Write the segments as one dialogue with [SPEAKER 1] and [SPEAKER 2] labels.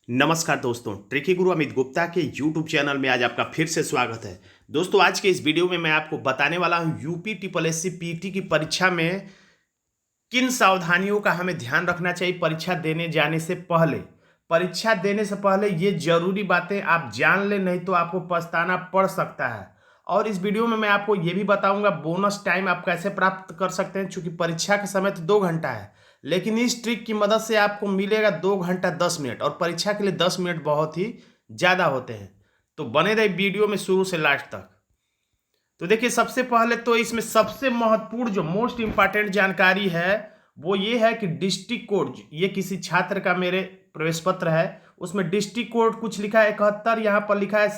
[SPEAKER 1] नमस्कार दोस्तों, ट्रिकी गुरु अमित गुप्ता के YouTube चैनल में आज आपका फिर से स्वागत है। दोस्तों, आज के इस वीडियो में मैं आपको बताने वाला हूं UP triple S C PT की परीक्षा में किन सावधानियों का हमें ध्यान रखना चाहिए परीक्षा देने जाने से पहले। परीक्षा देने से पहले ये जरूरी बातें आप जान लें, नहीं तो आपको पछताना पड़ सकता है। और इस वीडियो में मैं आपको ये भी बताऊंगा बोनस टाइम आप कैसे प्राप्त कर सकते हैं, क्योंकि परीक्षा का समय तो 2 घंटा है, लेकिन इस ट्रिक की मदद से आपको मिलेगा 2 घंटा 10 मिनट, और परीक्षा के लिए 10 मिनट बहुत ही ज़्यादा होते हैं। तो बने रहे वीडियो में शुरू से लास्ट तक। तो देखिए, सबसे पहले तो इसमें सबसे महत्वपूर्ण जो मोस्ट इंपॉर्टेंट जानकारी है वो ये है कि डिस्ट्रिक्ट कोड, ये किसी छात्र का मेरे प्रवेश पत्र है, उसमें डिस्ट्रिक्ट कोड कुछ लिखा है 71, यहाँ पर लिखा है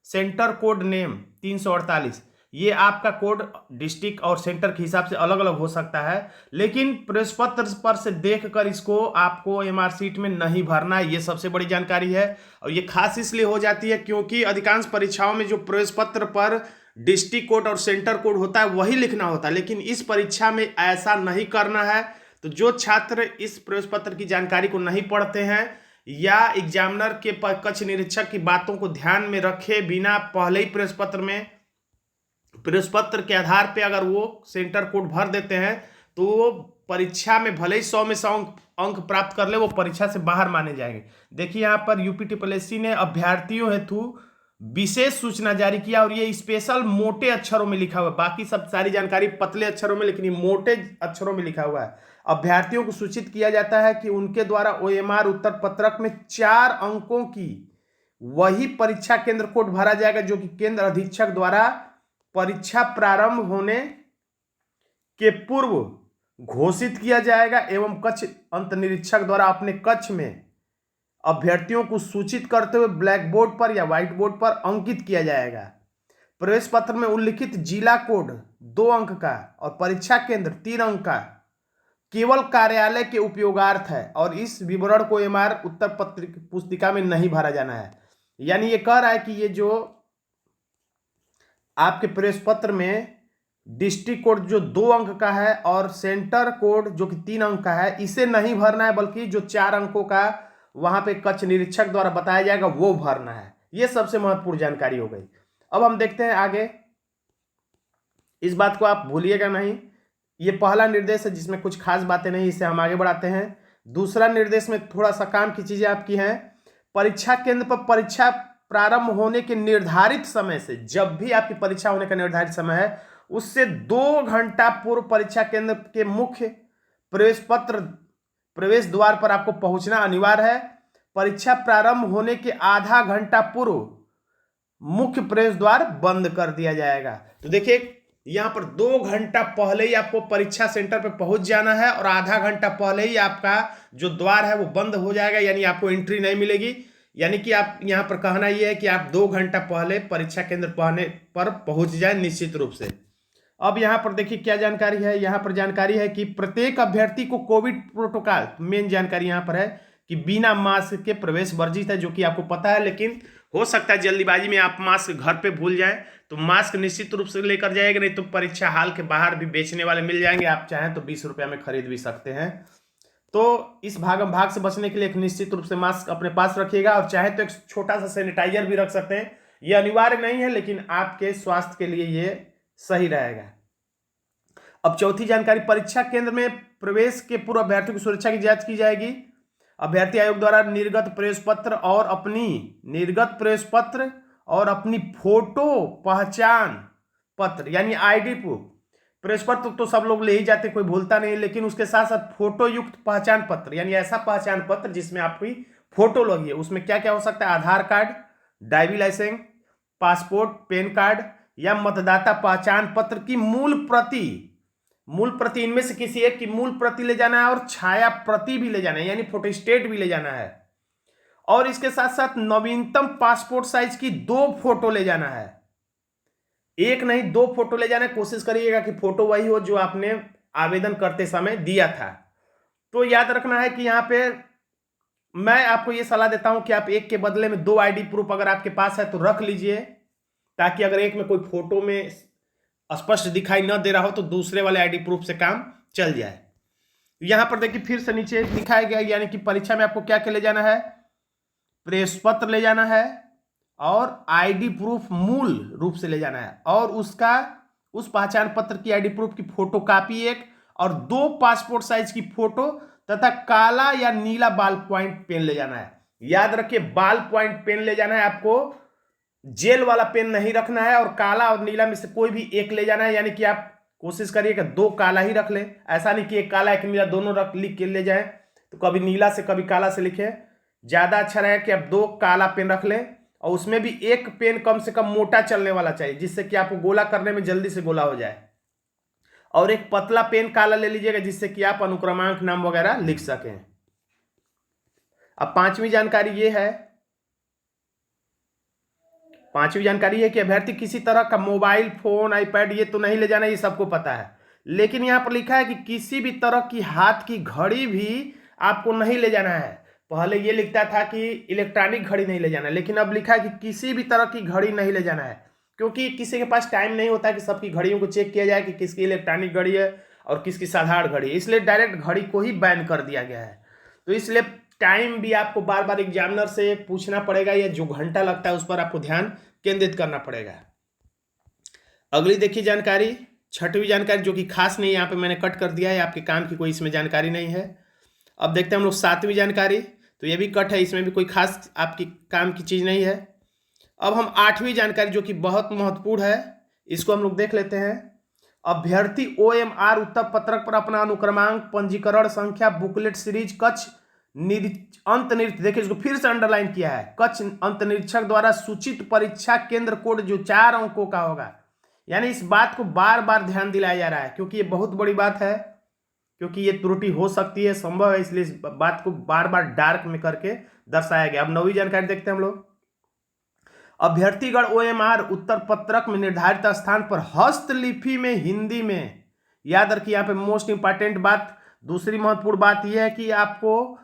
[SPEAKER 1] सेंटर कोड नेम 348। ये आपका कोड डिस्ट्रिक्ट और सेंटर के हिसाब से अलग अलग हो सकता है, लेकिन प्रवेश पत्र पर से देखकर इसको आपको एमआर सीट में नहीं भरना है। ये सबसे बड़ी जानकारी है, और ये खास इसलिए हो जाती है क्योंकि अधिकांश परीक्षाओं में जो प्रवेश पत्र पर डिस्ट्रिक्ट कोड और सेंटर कोड होता है वही लिखना होता है, लेकिन इस परीक्षा में ऐसा नहीं करना है। तो जो छात्र इस प्रवेश पत्र की जानकारी को नहीं पढ़ते हैं या एग्जामिनर के कक्ष निरीक्षक की बातों को ध्यान में रखे बिना पहले ही प्रवेश पत्र के आधार पे अगर वो सेंटर कोड भर देते हैं तो वो परीक्षा में भले ही 100 में 100 अंक प्राप्त कर ले, वो परीक्षा से बाहर माने जाएंगे। देखिए, यहाँ पर यूपी ट्रिपल एस सी ने अभ्यर्थियों हेतु विशेष सूचना जारी किया, और ये स्पेशल मोटे अक्षरों में लिखा हुआ है। बाकी सब सारी जानकारी पतले अक्षरों में, लेकिन ये मोटे अक्षरों में लिखा हुआ है। अभ्यर्थियों को सूचित किया जाता है कि उनके द्वारा ओएमआर उत्तर पत्रक में 4 अंकों की वही परीक्षा केंद्र कोड भरा जाएगा जो कि केंद्र अधीक्षक द्वारा परीक्षा प्रारंभ होने के पूर्व घोषित किया जाएगा, एवं कक्ष अंत निरीक्षक द्वारा अपने कक्ष में अभ्यर्थियों को सूचित करते हुए ब्लैक बोर्ड पर या व्हाइट बोर्ड पर अंकित किया जाएगा। प्रवेश पत्र में उल्लिखित जिला कोड 2 अंक का और परीक्षा केंद्र 3 अंक का केवल कार्यालय के उपयोगार्थ है, और इस विवरण को एमआर उत्तर पुस्तिका में नहीं भरा जाना है। यानी ये कह रहा है कि ये जो आपके प्रवेश पत्र में डिस्ट्रिक्ट कोड जो 2 अंक का है और सेंटर कोड जो कि 3 अंक का है, इसे नहीं भरना है, बल्कि जो 4 अंकों का वहां पे कक्ष निरीक्षक द्वारा बताया जाएगा वो भरना है। ये सबसे महत्वपूर्ण जानकारी हो गई। अब हम देखते हैं आगे। इस बात को आप भूलिएगा नहीं, ये पहला निर्देश है जिसमें कुछ खास बातें नहीं, इसे हम आगे बढ़ाते हैं। दूसरा निर्देश में थोड़ा सा काम की चीजें आपकी हैं। परीक्षा केंद्र पर परीक्षा प्रारंभ होने के निर्धारित समय से, जब भी आपकी परीक्षा होने का निर्धारित समय है उससे 2 घंटा पूर्व परीक्षा केंद्र के मुख्य प्रवेश द्वार पर आपको पहुंचना अनिवार्य है। परीक्षा प्रारंभ होने के आधा घंटा पूर्व मुख्य प्रवेश द्वार बंद कर दिया जाएगा। तो देखिए, यहां पर 2 घंटा पहले ही आपको परीक्षा सेंटर पर पहुंच जाना है, और आधा घंटा पहले ही आपका जो द्वार है वो बंद हो जाएगा, यानी आपको एंट्री नहीं मिलेगी। यानी कि आप यहां पर कहना यह है कि आप 2 घंटा पहले परीक्षा केंद्र पर पहुंच जाए निश्चित रूप से। अब यहां पर देखिए क्या जानकारी है। यहां पर जानकारी है कि प्रत्येक अभ्यर्थी को कोविड प्रोटोकॉल, मेन जानकारी यहां पर है कि बिना मास्क के प्रवेश वर्जित है, जो कि आपको पता है, लेकिन हो सकता है जल्दीबाजी में आप मास्क घर पे भूल जाए, तो मास्क निश्चित रूप से लेकर जाएगा, नहीं तो परीक्षा हॉल के बाहर भी बेचने वाले मिल जाएंगे, आप चाहें तो 20 रुपया में खरीद भी सकते हैं। तो इस भागम भाग से बचने के लिए एक निश्चित रूप से मास्क अपने पास रखिएगा, और चाहे तो एक छोटा सा सैनिटाइजर भी रख सकते हैं। यह अनिवार्य नहीं है, लेकिन आपके स्वास्थ्य के लिए यह सही रहेगा। अब चौथी जानकारी, परीक्षा केंद्र में प्रवेश के पूर्व अभ्यर्थियों की सुरक्षा की जांच की जाएगी। अभ्यर्थी आयोग द्वारा निर्गत प्रवेश पत्र और अपनी फोटो पहचान पत्र यानी आईडी प्रूफ, प्रवेश पत्र तो सब लोग ले ही जाते, कोई भूलता नहीं, लेकिन उसके साथ साथ फोटो युक्त पहचान पत्र, यानी ऐसा पहचान पत्र जिसमें आपकी फोटो लगी है। उसमें क्या क्या हो सकता है? Aadhaar card, driving license, passport, PAN card या मतदाता पहचान पत्र की मूल प्रति इनमें से किसी एक की मूल प्रति ले जाना है, और छाया प्रति भी ले जाना है, यानी फोटोस्टेट भी ले जाना है। और इसके साथ साथ नवीनतम पासपोर्ट साइज की 2 फोटो ले जाना है। एक नहीं, 2 फोटो ले जाना है। कोशिश करिएगा कि फोटो वही हो जो आपने आवेदन करते समय दिया था। तो याद रखना है कि यहां पे मैं आपको यह सलाह देता हूं कि आप एक के बदले में 2 आईडी प्रूफ अगर आपके पास है तो रख लीजिए, ताकि अगर एक में कोई फोटो में स्पष्ट दिखाई न दे रहा हो तो दूसरे वाले आईडी प्रूफ से काम चल जाए। यहां पर देखिए फिर से नीचे लिखा गया, यानी कि परीक्षा में आपको क्या क्या ले जाना है, प्रेस पत्र ले जाना है और आईडी प्रूफ मूल रूप से ले जाना है, और उस पहचान पत्र की आईडी प्रूफ की फोटो कापी एक, और 2 पासपोर्ट साइज की फोटो तथा काला या नीला बॉल पॉइंट पेन ले जाना है। याद रखिए, बॉल पॉइंट पेन ले जाना है आपको, जेल वाला पेन नहीं रखना है, और काला और नीला में से कोई भी एक ले जाना है। यानी कि आप कोशिश करिए कि 2 काला ही रख ले, ऐसा नहीं कि एक काला एक नीला दोनों लिख के ले जाए, तो कभी नीला से कभी काला से लिखे। ज्यादा अच्छा रहेगा कि आप 2 काला पेन रख लें, और उसमें भी एक पेन कम से कम मोटा चलने वाला चाहिए, जिससे कि आपको गोला करने में जल्दी से गोला हो जाए, और एक पतला पेन काला ले लीजिएगा, जिससे कि आप अनुक्रमांक नाम वगैरह लिख सकें। अब पांचवी जानकारी है कि अभ्यर्थी किसी तरह का मोबाइल फोन आईपैड ये तो नहीं ले जाना, ये सबको पता है, लेकिन यहां पर लिखा है कि किसी भी तरह की हाथ की घड़ी भी आपको नहीं ले जाना है। पहले ये लिखता था कि इलेक्ट्रॉनिक घड़ी नहीं ले जाना, लेकिन अब लिखा है कि किसी भी तरह की घड़ी नहीं ले जाना है, क्योंकि किसी के पास टाइम नहीं होता है कि सबकी घड़ियों को चेक किया जाए कि किसकी इलेक्ट्रॉनिक घड़ी है और किसकी साधारण घड़ी है, इसलिए डायरेक्ट घड़ी को ही बैन कर दिया गया है। तो इसलिए टाइम भी आपको बार बार एग्जामिनर से पूछना पड़ेगा, या जो घंटा लगता है उस पर आपको ध्यान केंद्रित करना पड़ेगा। अगली देखिए जानकारी, छठवीं जानकारी, जो कि खास नहीं, यहाँ पे मैंने कट कर दिया है, आपके काम की कोई इसमें जानकारी नहीं है। अब देखते हैं हम लोग सातवीं जानकारी, तो ये भी कट है, इसमें भी कोई खास आपकी काम की चीज नहीं है। अब हम आठवीं जानकारी, जो कि बहुत महत्वपूर्ण है, इसको हम लोग देख लेते हैं। अभ्यर्थी OMR उत्तर पत्रक पर अपना अनुक्रमांक, पंजीकरण संख्या, बुकलेट सीरीज, कक्ष अंत निरीक्षक, देखिए इसको फिर से अंडरलाइन किया है, कक्ष अंत निरीक्षक द्वारा सूचित परीक्षा केंद्र कोड जो 4 अंकों का होगा। यानी इस बात को बार बार ध्यान दिलाया जा रहा है, क्योंकि ये बहुत बड़ी बात है, क्योंकि ये त्रुटि हो सकती है, संभव है, इसलिए इस बात को बार बार डार्क में करके दर्शाया गया। अब 9वीं जानकारी देखते हैं हम लोग। अभ्यर्थीगण OMR उत्तर पत्रक में निर्धारित स्थान पर हस्तलिपि में हिंदी में, याद रखिए यहाँ पे मोस्ट इंपॉर्टेंट बात, दूसरी महत्वपूर्ण बात यह है कि आपको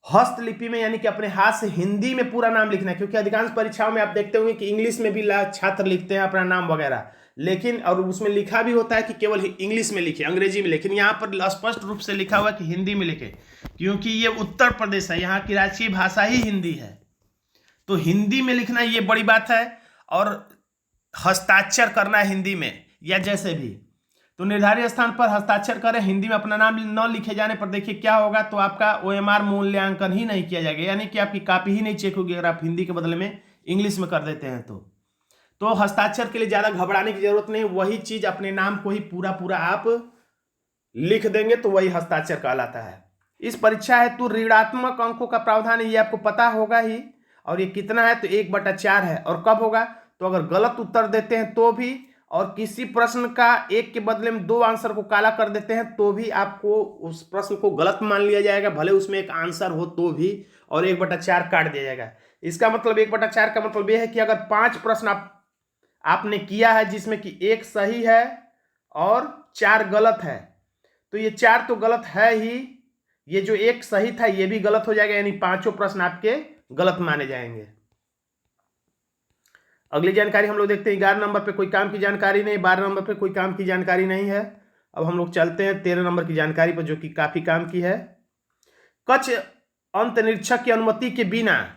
[SPEAKER 1] हस्तलिपि में यानी कि अपने हाथ से हिंदी में पूरा नाम लिखना है, क्योंकि अधिकांश परीक्षाओं में आप देखते होंगे कि इंग्लिश में भी छात्र लिखते हैं अपना नाम वगैरह, लेकिन और उसमें लिखा भी होता है कि केवल इंग्लिश में लिखे, अंग्रेजी में, लेकिन यहाँ पर स्पष्ट रूप से लिखा हुआ है कि हिंदी में लिखे, क्योंकि ये उत्तर प्रदेश है, यहाँ की राष्ट्रीय भाषा ही हिंदी है, तो हिंदी में लिखना ये बड़ी बात है, और हस्ताक्षर करना है हिंदी में, या जैसे भी, तो निर्धारित स्थान पर हस्ताक्षर करें, हिंदी में अपना नाम न लिखे जाने पर देखिए क्या होगा, तो आपका OMR मूल्यांकन ही नहीं किया जाएगा, यानी कि आपकी कॉपी ही नहीं चेक होगी अगर आप हिंदी के बदले में इंग्लिश में कर देते हैं। तो हस्ताक्षर के लिए ज्यादा घबराने की जरूरत नहीं, वही चीज अपने नाम को ही पूरा पूरा आप लिख देंगे तो वही हस्ताक्षर कहलाता है। इस परीक्षा हेतु ऋणात्मक अंकों का प्रावधान है, ये आपको पता होगा ही, और ये कितना है, तो 1/4 है, और कब होगा, तो अगर गलत उत्तर देते हैं तो भी, और किसी प्रश्न का 1 के बदले में 2 आंसर को काला कर देते हैं तो भी आपको उस प्रश्न को गलत मान लिया जाएगा, भले उसमें एक आंसर हो तो भी, और 1/4 काट दिया जाएगा। इसका मतलब 1/4 का मतलब यह है कि अगर 5 प्रश्न आपने किया है जिसमें कि 1 सही है और 4 गलत है, तो ये 4 तो गलत है ही, ये जो 1 सही था ये भी गलत हो जाएगा, यानी 5 प्रश्न आपके गलत माने जाएंगे। अगली जानकारी हम लोग देखते हैं, 11 नंबर पे कोई काम की जानकारी नहीं, 12 नंबर पे कोई काम की जानकारी नहीं है। अब हम लोग चलते हैं 13 नंबर की जानकारी पर, जो कि काफी काम की है। कक्ष अंत निरीक्षक की अनुमति के बिना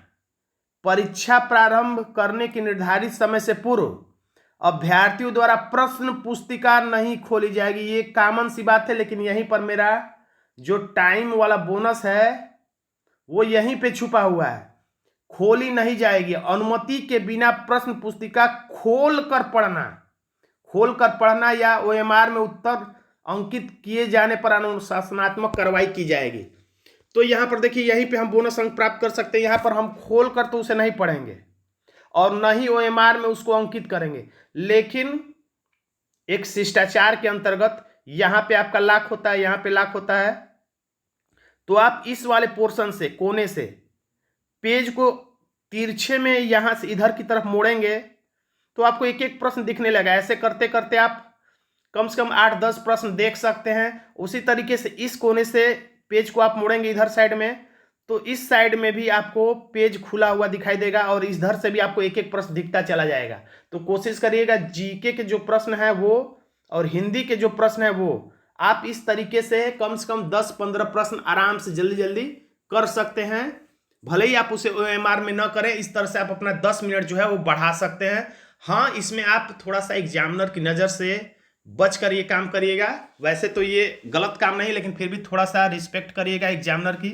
[SPEAKER 1] परीक्षा प्रारंभ करने के निर्धारित समय से पूर्व अभ्यर्थियों द्वारा प्रश्न पुस्तिका नहीं खोली जाएगी। ये कॉमन सी बात है, लेकिन यहीं पर मेरा जो टाइम वाला बोनस है वो यहीं पे छुपा हुआ है, खोली नहीं जाएगी। अनुमति के बिना प्रश्न पुस्तिका खोल कर पढ़ना या OMR में उत्तर अंकित किए जाने पर अनुशासनात्मक कार्रवाई की जाएगी। तो यहां पर देखिए, यहीं पे हम बोनस अंक प्राप्त कर सकते हैं। यहां पर हम खोल कर तो उसे नहीं पढ़ेंगे और न ही OMR में उसको अंकित करेंगे, लेकिन एक शिष्टाचार के अंतर्गत यहां पे आपका लाख होता है, यहां पे लाख होता है, तो आप इस वाले पोर्शन से, कोने से पेज को तिरछे में यहां से इधर की तरफ मोड़ेंगे तो आपको एक एक प्रश्न दिखने लगा। ऐसे करते करते आप कम से कम 8-10 प्रश्न देख सकते हैं। उसी तरीके से इस कोने से पेज को आप मोड़ेंगे इधर साइड में, तो इस साइड में भी आपको पेज खुला हुआ दिखाई देगा और इधर से भी आपको एक एक प्रश्न दिखता चला जाएगा। तो कोशिश करिएगा जीके के जो प्रश्न है वो और हिंदी के जो प्रश्न है वो आप इस तरीके से कम 10-15 प्रश्न आराम से जल्दी जल्दी कर सकते हैं। भले ही आप उसे OMR में न करें, इस तरह से आप अपना 10 मिनट जो है वो बढ़ा सकते हैं। हाँ, इसमें आप थोड़ा सा एग्जामिनर की नज़र से बच कर ये काम करिएगा। वैसे तो ये गलत काम नहीं, लेकिन फिर भी थोड़ा सा रिस्पेक्ट करिएगा एग्जामिनर की।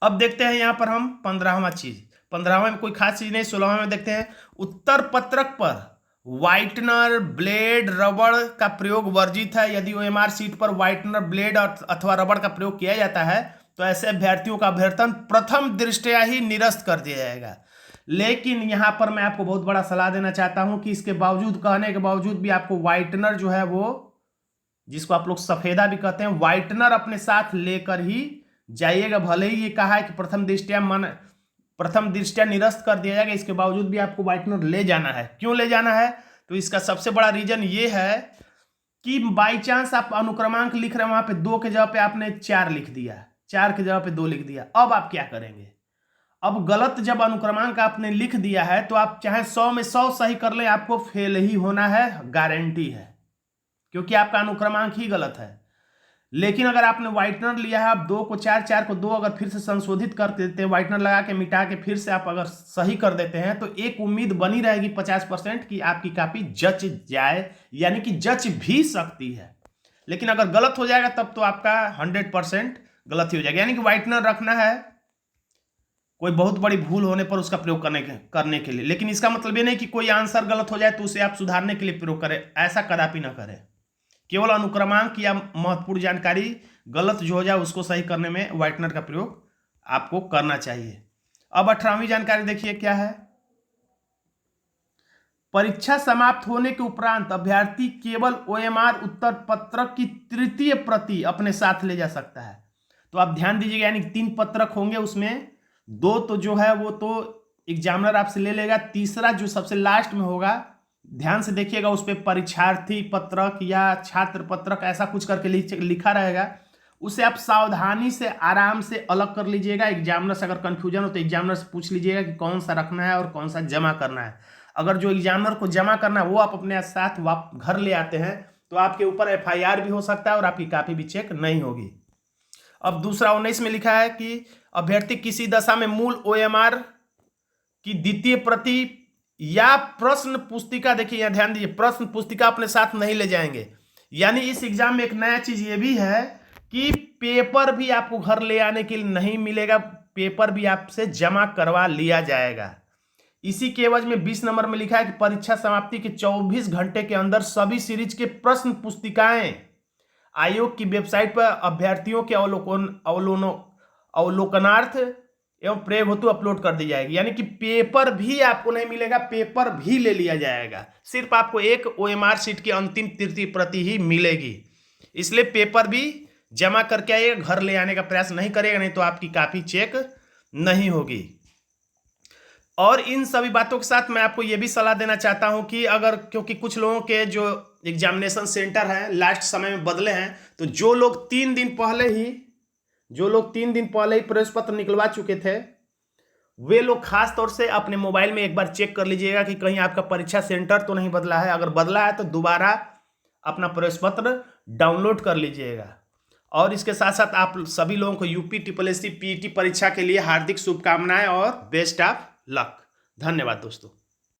[SPEAKER 1] अब देखते हैं यहाँ पर हम 15वां चीज। 15वां में कोई खास चीज नहीं, 16वां में देखते हैं। उत्तर पत्रक पर व्हाइटनर, ब्लेड, रबड़ का प्रयोग वर्जित है। यदि OMR सीट पर व्हाइटनर, ब्लेड अथवा रबड़ का प्रयोग किया जाता है तो ऐसे अभ्यर्थियों का अभ्यर्थन प्रथम दृष्टया ही निरस्त कर दिया जाएगा। लेकिन यहां पर मैं आपको बहुत बड़ा सलाह देना चाहता हूं कि इसके बावजूद, कहने के बावजूद भी आपको व्हाइटनर जो है वो, जिसको आप लोग सफेदा भी कहते हैं, व्हाइटनर अपने साथ लेकर ही जाइएगा। भले ही ये कहा है कि प्रथम दृष्टया निरस्त कर दिया जाएगा, इसके बावजूद भी आपको व्हाइटनर ले जाना है। क्यों ले जाना है? तो इसका सबसे बड़ा रीजन ये है कि बाई चांस आप अनुक्रमांक लिख रहे हैं, वहां पे 2 के जगह पे आपने 4 लिख दिया, 4 के जगह पे 2 लिख दिया। अब आप क्या करेंगे? अब गलत जब अनुक्रमांक आपने लिख दिया है तो आप चाहे 100 में 100 सही कर लें, आपको फेल ही होना है, गारंटी है, क्योंकि आपका अनुक्रमांक ही गलत है। लेकिन अगर आपने व्हाइटनर लिया है, आप 2 को 4, 4 को 2 अगर फिर से संशोधित कर देते हैं, व्हाइटनर लगा के मिटा के फिर से आप अगर सही कर देते हैं, तो एक उम्मीद बनी रहेगी 50% कि आपकी कॉपी जच जाए, यानी कि जच भी सकती है। लेकिन अगर गलत हो जाएगा तब तो आपका 100% गलत ही हो जाएगा। यानी कि व्हाइटनर रखना है कोई बहुत बड़ी भूल होने पर उसका प्रयोग करने के लिए। लेकिन इसका मतलब ये नहीं कि कोई आंसर गलत हो जाए तो उसे आप सुधारने के लिए प्रयोग करें, ऐसा कदापि ना करें। केवल अनुक्रमांक या महत्वपूर्ण जानकारी गलत जो हो जाए उसको सही करने में व्हाइटनर का प्रयोग आपको करना चाहिए। अब 18वीं जानकारी देखिए क्या है। परीक्षा समाप्त होने के उपरांत अभ्यर्थी केवल OMR उत्तर पत्रक की तृतीय प्रति अपने साथ ले जा सकता है। तो आप ध्यान दीजिएगा, यानी 3 पत्रक होंगे, उसमें 2 तो जो है वो तो एग्जामिनर आपसे ले लेगा, तीसरा जो सबसे लास्ट में होगा, ध्यान से देखिएगा, उस पर परीक्षार्थी पत्रक या छात्र पत्रक ऐसा कुछ करके लिखा रहेगा, उसे आप सावधानी से आराम से अलग कर लीजिएगा। एग्जामिनर से अगर कंफ्यूजन हो तो एग्जामिनर से पूछ लीजिएगा कि कौन सा रखना है और कौन सा जमा करना है। अगर जो एग्जामिनर को जमा करना है वो आप अपने साथ घर ले आते हैं तो आपके ऊपर FIR भी हो सकता है और आपकी कॉपी भी चेक नहीं होगी। अब दूसरा 19 में लिखा है कि अभ्यर्थी किसी दशा में मूल OMR की द्वितीय प्रति या प्रश्न पुस्तिका, देखिए यहां ध्यान दीजिए, प्रश्न पुस्तिका अपने साथ नहीं ले जाएंगे। यानी इस एग्जाम में एक नया चीज ये भी है कि पेपर भी आपको घर ले आने के लिए नहीं मिलेगा, पेपर भी आपसे जमा करवा लिया जाएगा। इसी के एवज में 20 नंबर में लिखा है कि परीक्षा समाप्ति के 24 घंटे के अंदर सभी सीरीज के प्रश्न पुस्तिकाएं आयोग की वेबसाइट पर अभ्यर्थियों के अवलोकनार्थ एवं प्रयोग हेतु अपलोड कर दी जाएगी। यानी कि पेपर भी आपको नहीं मिलेगा, पेपर भी ले लिया जाएगा, सिर्फ आपको एक OMR सीट की अंतिम तृतीय प्रति ही मिलेगी। इसलिए पेपर भी जमा करके आइएगा, घर ले आने का प्रयास नहीं करेगा, नहीं तो आपकी कॉपी चेक नहीं होगी। और इन सभी बातों के साथ मैं आपको यह भी सलाह देना चाहता हूं कि अगर, क्योंकि कुछ लोगों के जो एग्जामिनेशन सेंटर हैं लास्ट समय में बदले हैं, तो जो लोग 3 दिन पहले ही प्रवेश पत्र निकलवा चुके थे, वे लोग खास तौर से अपने मोबाइल में एक बार चेक कर लीजिएगा कि कहीं आपका परीक्षा सेंटर तो नहीं बदला है। अगर बदला है तो दोबारा अपना प्रवेश पत्र डाउनलोड कर लीजिएगा। और इसके साथ साथ आप सभी लोगों को UP SSSC PET परीक्षा के लिए हार्दिक शुभकामनाएं और बेस्ट ऑफ लक। धन्यवाद दोस्तों।